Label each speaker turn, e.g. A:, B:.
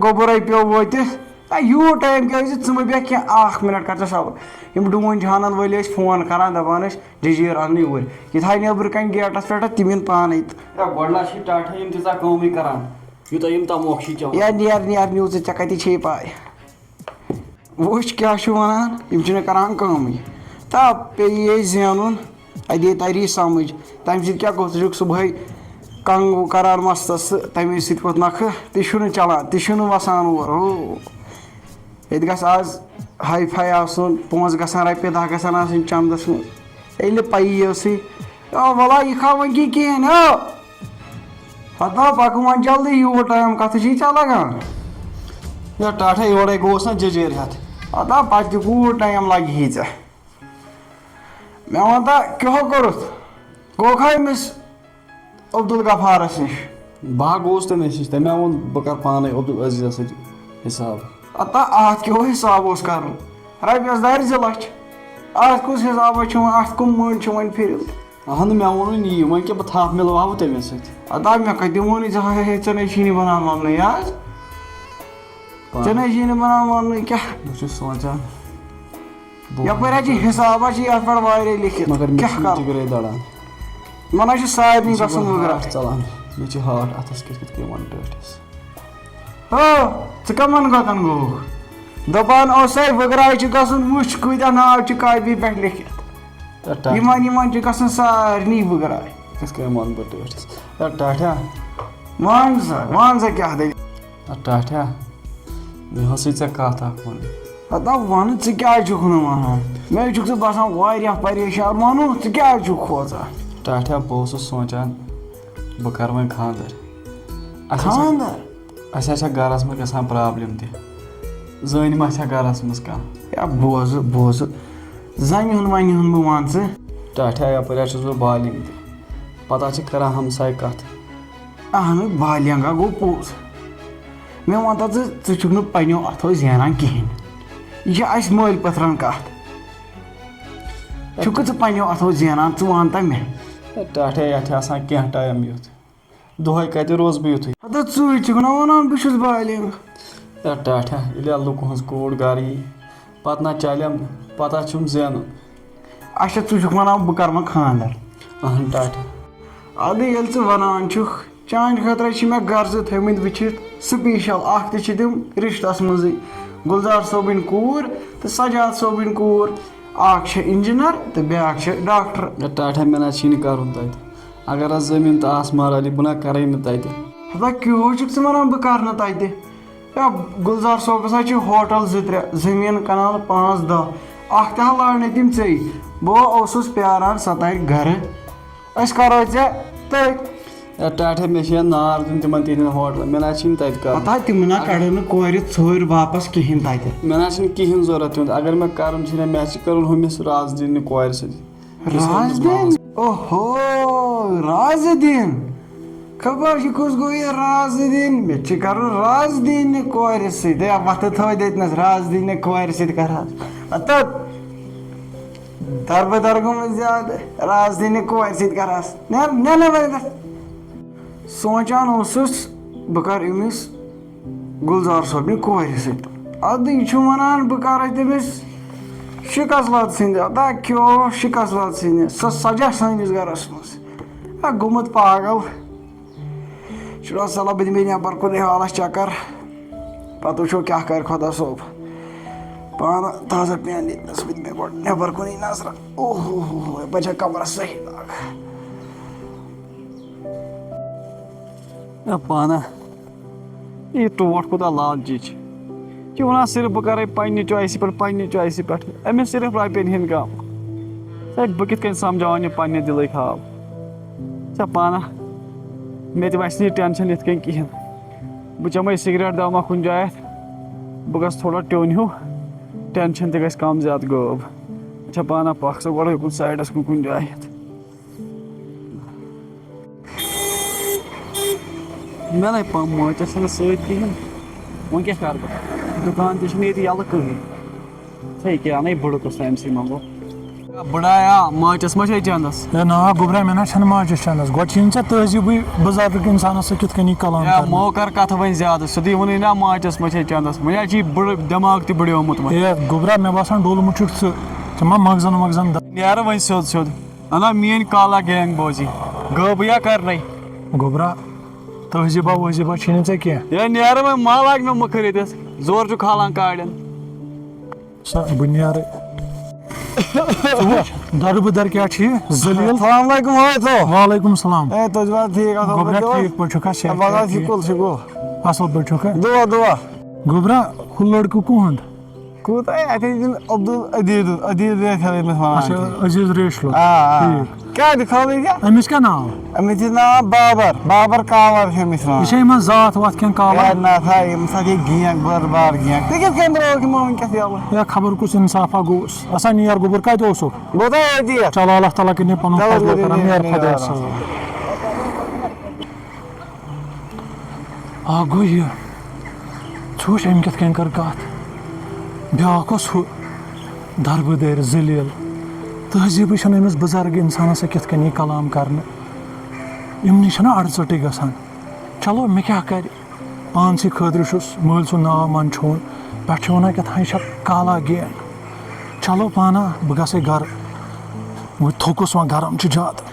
A: گوبرے پیو وٲتِتھ یوٗت ٹایم کیٛاہ ٲسۍ ژٕ مہٕ بیٚہہ کینٛہہ 1 مِنٹ کر ژٕ صبر یِم ڈوٗنۍ چھانن وٲلۍ ٲسۍ فون کران دپان ٲسۍ جٔجیٖر اَننہٕ یوٗرۍ یہِ تھایہِ نیٚبرٕ کَنۍ گیٹَس پٮ۪ٹھ تِم یِن پانے تہٕ
B: گۄڈٕ چھِ ٹاٹھا یِم تیٖژاہ کٲمٕے کران یوٗتاہ یِم تموکھ چھِ چٮ۪وان
A: نیر نِوزٕ ژےٚ کَتہِ چھے پاے وٕچھ کیٛاہ چھُ وَنان یِم چھِنہٕ کران کٲمٕے تہٕ پیٚیہِ یے زینُن اَدے تَری سَمٕجھ تَمہِ سۭتۍ کیٛاہ گوٚو ژٕ چھُکھ صُبحٲے کنٛگوٗ کران مَستَس تہٕ تَمے سۭتۍ ووٚتھ نَکھٕ تہِ چھُنہٕ چلان تہِ چھُنہٕ وَسان اور ہو ییٚتہِ گژھِ آز ہاے فاے آسُن پونٛسہٕ گژھن رۄپیہِ دَہ گژھن آسٕنۍ چَندَس منٛز ییٚلہِ نہٕ پَیی ٲسٕے وَلا یہِ کھا وۄنۍ کِہیٖنۍ پَتہٕ پَکہٕ وۄنۍ جلدی یوٗت ٹایم کَتھٕ چھِی ژےٚ لگان
B: یا ٹاٹھا یورے گوٚوُس نا جٔجیٖر ہٮ۪تھ
A: پَتہٕ پَتہٕ کوٗت ٹایم لگہِ ہی ژےٚ مےٚ وَن تا کیٛاہ کوٚرُتھ گوٚوکھا أمِس عبدالغفارَس نِش
B: بہٕ گوٚوُس تٔمِس نِش تٔمۍ ووٚن بہٕ کَرٕ پانَے عبدالعزیٖزَس سۭتۍ حِساب
A: اَتھ کیٛاہ حِساب اوس کَرُن رۄپیَس دارِ 2 لَچھ اَتھ کُس حِسابا چھُ وۄنۍ اَتھ کٕم مٔنٛڈۍ چھِ وۄنۍ پھِرِتھ
B: اہنُو مےٚ ووٚنُن یی وۄنۍ کیٛاہ بہٕ تھپھ مِلواوٕ تٔمِس سۭتۍ
A: مےٚ کَتہِ ووٚنُے ژےٚ نَے چھی نہٕ بَنان وَننُے حظ ژےٚ نَے چھی نہٕ بَنان وَننُے کیٛاہ
B: بہٕ چھُس سونٛچان
A: یَپٲرۍ حظ چھِ حِسابا چھِ یَتھ پٮ۪ٹھ واریاہ لیکھِتھ
B: مگر مےٚ
A: کیٛاہ
B: چھُ
A: کَرٕ
B: جِگرے دَڑان
A: یِمَن حظ چھِ سارنٕے گژھُن وٕگرا
B: ژَلان مےٚ چھِ ہاٹ اَتھَس کِتھ کٔنۍ یِوان ٹٲٹھِس
A: ژٕ کَمَن گۄتَن گوٚوُکھ دَپان اوسَے وٕگراے چھِ گژھُن وٕچھ کۭتیاہ ناو چھِ کاپی پٮ۪ٹھ لیکھِتھ یِمَن چھِ گژھُن سارنٕے وٕگراے
B: کِتھ کٔنۍ وَنہٕ بہٕ ٹٲٹھِس ٹاٹھا
A: وَن سا کیٛاہ دٔلیٖل
B: ٹاٹھا مےٚ ٲسٕے ژےٚ کَتھ اَکھ وَنٕنۍ
A: وَنہٕ ژٕ کیٛازِ چھُکھ نہٕ وَنان مےٚ چھُکھ ژٕ باسان واریاہ پریشان وَنُن ژٕ کیٛازِ چھُکھ کھوژان
B: ٹاٹھا بہٕ اوسُس سونٛچان بہٕ کَرٕ وۄنۍ خاندَر
A: خاندَر
B: اَسہِ ہَسا گَرَس منٛز گژھان پرٛابلِم تہِ زٔنۍ ما چھےٚ گَرَس منٛز کانٛہہ
A: بوزٕ زَنہِ ہُنٛد وَنہِ ہُنٛد بہٕ وَن ژٕ
B: ٹاٹھا یَپٲرۍ حظ چھُس بہٕ بالِنٛگ تہِ پَتہٕ حظ چھِ کَران ہمساے کَتھ
A: اہنُو بالینٛگا گوٚو پوٚز مےٚ وَن تا ژٕ چھُکھ نہٕ پنٛنیو اَتھو زینان کِہیٖنۍ یہِ چھِ اَسہِ مٲلۍ پٔتھرَن کَتھ چھُکھٕ ژٕ پنٛنیو اَتھو زینان ژٕ وَن تا مےٚ
B: ٹاٹھا یَتھ چھِ آسان کینٛہہ ٹایم یُتھ دۄہَے کَتہِ روزٕ بہٕ یُتھُے
A: ژٕے چھُکھ نا وَنان بہٕ چھُس بالینٛگ
B: ٹاٹھا ییٚلہِ لُکہٕ ہٕنٛز کوٗر گَرٕ یی پَتہٕ نہ چَلٮ۪م پَتہٕ حظ چھُم زینُن
A: اچھا ژٕ چھُکھ وَنان بہٕ کَرٕ وۄنۍ خاندَر
B: اہن ٹاٹھا
A: اَدٕ ییٚلہِ ژٕ وَنان چھُکھ چانہِ خٲطرٕ چھِ مےٚ غرضہٕ تھٲومٕتۍ وٕچھِتھ سٕپیشَل اَکھ تہِ چھِ تِم رِشتَس منٛزٕے گُلزار صٲبٕنۍ کوٗر تہٕ سجاد صٲبٕنۍ کوٗر اَکھ چھِ اِنجیٖنَر تہٕ بیٛاکھ چھِ ڈاکٹر
B: ٹاٹھا مےٚ نہ چھی نہٕ کَرُن تَتہِ اگر حظ زٔمیٖن تہٕ آسمان رَلہِ بہٕ نہ کَرَے نہٕ تَتہِ
A: کیٛاہ چھُکھ ژٕ وَنان بہٕ کَرٕ نہٕ تَتہِ گُلزار صٲبَس حظ چھِ ہوٹَل 2-3 زٔمیٖن کَنال 5-10 اَکھ تہِ حظ لاگنَے تِم ژےٚ بہٕ اوسُس پیٛاران سۄ تَرِ گَرٕ أسۍ کَرو ژےٚ تٔتھۍ
B: ٹاٹھا مےٚ چھِ نار دیُن تِمَن تِہِنٛدٮ۪ن ہوٹلَن مےٚ نہ چھِ نہٕ تَتہِ کَرُن
A: تِم نہ کَڑن نہٕ کورِ ژھٔرۍ واپَس کِہیٖنۍ تَتہِ
B: مےٚ نہ چھِنہٕ کِہیٖنۍ ضوٚرَتھ تِہُنٛد اگر مےٚ کَرُن چھُ مےٚ چھِ کَرُن ہُمِس راز دیٖنہِ کورِ سۭتۍ
A: رازدیٖن اوہو رازدیٖن خبر چھِ کُس گوٚو یہِ رازدیٖن مےٚ چھِ کَرُن رازدیٖنہِ کورِ سۭتۍ وَتھٕ تھٲے دٔتنَس رازدیٖنہِ کورِ سۭتۍ کَرہَس دربٕدر گوٚمُت زیادٕ رازدیٖنہِ کورِ سۭتۍ کَرہَس نٮ۪بر سونٛچان اوسُس بہٕ کَرٕ أمِس گُلزار صٲبنہِ کورِ سۭتۍ اَدٕ یہِ چھُ وَنان بہٕ کَرٕ تٔمِس شِکَس سٕنٛدِ کیٛاہ شِکَس سٕنٛدِ سۄ سَجا سٲنِس گَرَس منٛز گوٚمُت پاگل چھُ صلہ بہٕ دِمے نٮ۪بر کُنٕے حالَس چَکر پَتہٕ وٕچھو کیٛاہ کَرِ خۄدا صٲب پانہٕ تازٕ پین دِتنَس بہٕ دِمے گۄڈٕ نٮ۪بر کُنٕے نظرا اوہو یَپٲرۍ چھےٚ کَمرَس صحیح دَگ
B: پانہ یہِ ٹوٹھ کوٗتاہ لالچی چھِ یہِ چھِ وَنان صرف بہٕ کَرَے پنٛنہِ چویسہِ پٮ۪ٹھ أمِس صرف رۄپیَن ہِنٛدۍ غم بہٕ کِتھ کٔنۍ سَمجھاوَن یہِ پنٛنہِ دِلٕکۍ حال ژےٚ پانہ مےٚ تہِ وَسہِ نہٕ یہِ ٹٮ۪نشَن یِتھ کٔنۍ کِہیٖنۍ بہٕ چَمَے سِگریٹ دَوا کُنہِ جایہِ بہٕ گژھٕ تھوڑا ٹیوٚن ہیوٗ ٹٮ۪نشَن تہِ گژھِ کَم زیادٕ غٲب ژےٚ پانہ پَکھ ژٕ گۄڈٕ کُنہِ سایڈَس کُنہِ جایہِ مےٚ نَے مٲچَس چھَنہٕ سۭتۍ کِہیٖنۍ وۄنۍ کیٛاہ کَرٕ بہٕ دُکان تہِ چھُنہٕ ییٚتہِ یَلہٕ کٕہٕنۍ ییٚکیٛاہ اَنَے بٔڑٕ قٕسٕم أمۍسٕے منٛگو بڑایا ماچس ما چندس
C: ہے نا گوبرا مےٚ نا چھنہٕ ماجس چندس گۄڈٕ چھِ ژےٚ تہذیٖبٕے بُزرگ اِنسانس سۭتۍ کِتھ کٔنی کلام
B: یا مو کر کتھ وۄنۍ زیادٕ سیودٕے ووٚنُے نا ماچس ما چندس وۄنۍ چی دٮ۪ماغ تہِ بڑیومُت وۄنۍ
C: ہے گوبرا مےٚ باسان ڈولمُت چھُکھ ژٕ ما مغزن وغزن
B: نیرٕ وۄنۍ سیوٚد سیوٚد انا میٲنۍ کالا گینگ بوزی غٲبٕے یا کرنے
C: گوبرا تہذیٖبا وہذیٖبا چھِی نہٕ ژےٚ کینٛہہ
B: ہے نیرٕ وۄنۍ ما لاگ مےٚ مٔکھٕر ییٚتٮ۪س زورٕ چھُ کھالان کاڑٮ۪ن
C: سا بہٕ نیرٕ دربٕدر کیٛاہ چھِ یہِ ذلیٖل
A: السلام علیکم
C: وعلیکم السلام
A: اے تُہۍ چھِو حظ ٹھیٖک
C: گوبرا ٹھیٖک پٲٹھۍ چھُکھا صحت
A: بس حظ شُکر شُکر
C: اصل پٲٹھۍ چھُکھا
A: دُعا دُعا
C: گوبرا ہُہ لڑکہٕ کُہُنٛد
A: کوٗتاہ اَتہِ عبدالعدیٖد
C: اچھا عزیٖز ریشلو ٹھیٖک
A: کیٛاہ چھُ خٲلی کیٛاہ
C: أمِس کیٛاہ ناو
A: أمِس چھُ ناو بابر کاور چھُ أمِس
C: یہِ
A: ناو
C: چھا یِمن ذات واتھ کینٛہہ کالا
A: نہ سا ییٚمہِ ساتہٕ یہِ گینگ بٔڑ بار گینگ تُہۍ کِتھ کٔنۍ ترٛٲوٕکھ یِمو وٕنکٮ۪س یَلہٕ
C: یا خبر کُس اِنصافا گوٚوُس اَسا نیر گوٚبُر کتہِ اوسُکھ
A: بہٕ تۄہہِ أتی
C: چلو اللہ تعالیٰ کٔرِنۍ پنُن
A: چلو
C: فضل
A: کٔرِنۍ
C: کرم نیر
A: نیر
C: خۄدایس
A: آرام.
C: حوالہٕ اکھ گوٚو یہِ ژٕ وٕچھ أمۍ کِتھ کٔنۍ کٔر کتھ بیٛاکھ اوس ہُہ دربٕدٔرۍ ذلیٖل تہذیٖبٕے چھنہٕ أمِس بُزرگ اِنسانس سۭتۍ کِتھ کٔنی کلام کرنہٕ یِمنٕے چھنہ اڑژٕٹٕے گژھان چلو مےٚ کیٛاہ کرِ پانسٕے خٲطرٕ چھُس مٲلۍ سُنٛد ناو منٛدچھوُن پٮ۪ٹھٕ چھِ ونان کیٛاہ تھام یہِ چھےٚ کالا گینگ چلو پانا بہٕ گژھے گرٕ وۄنۍ تھوٚکُس وۄنۍ گرم چھُ زیادٕ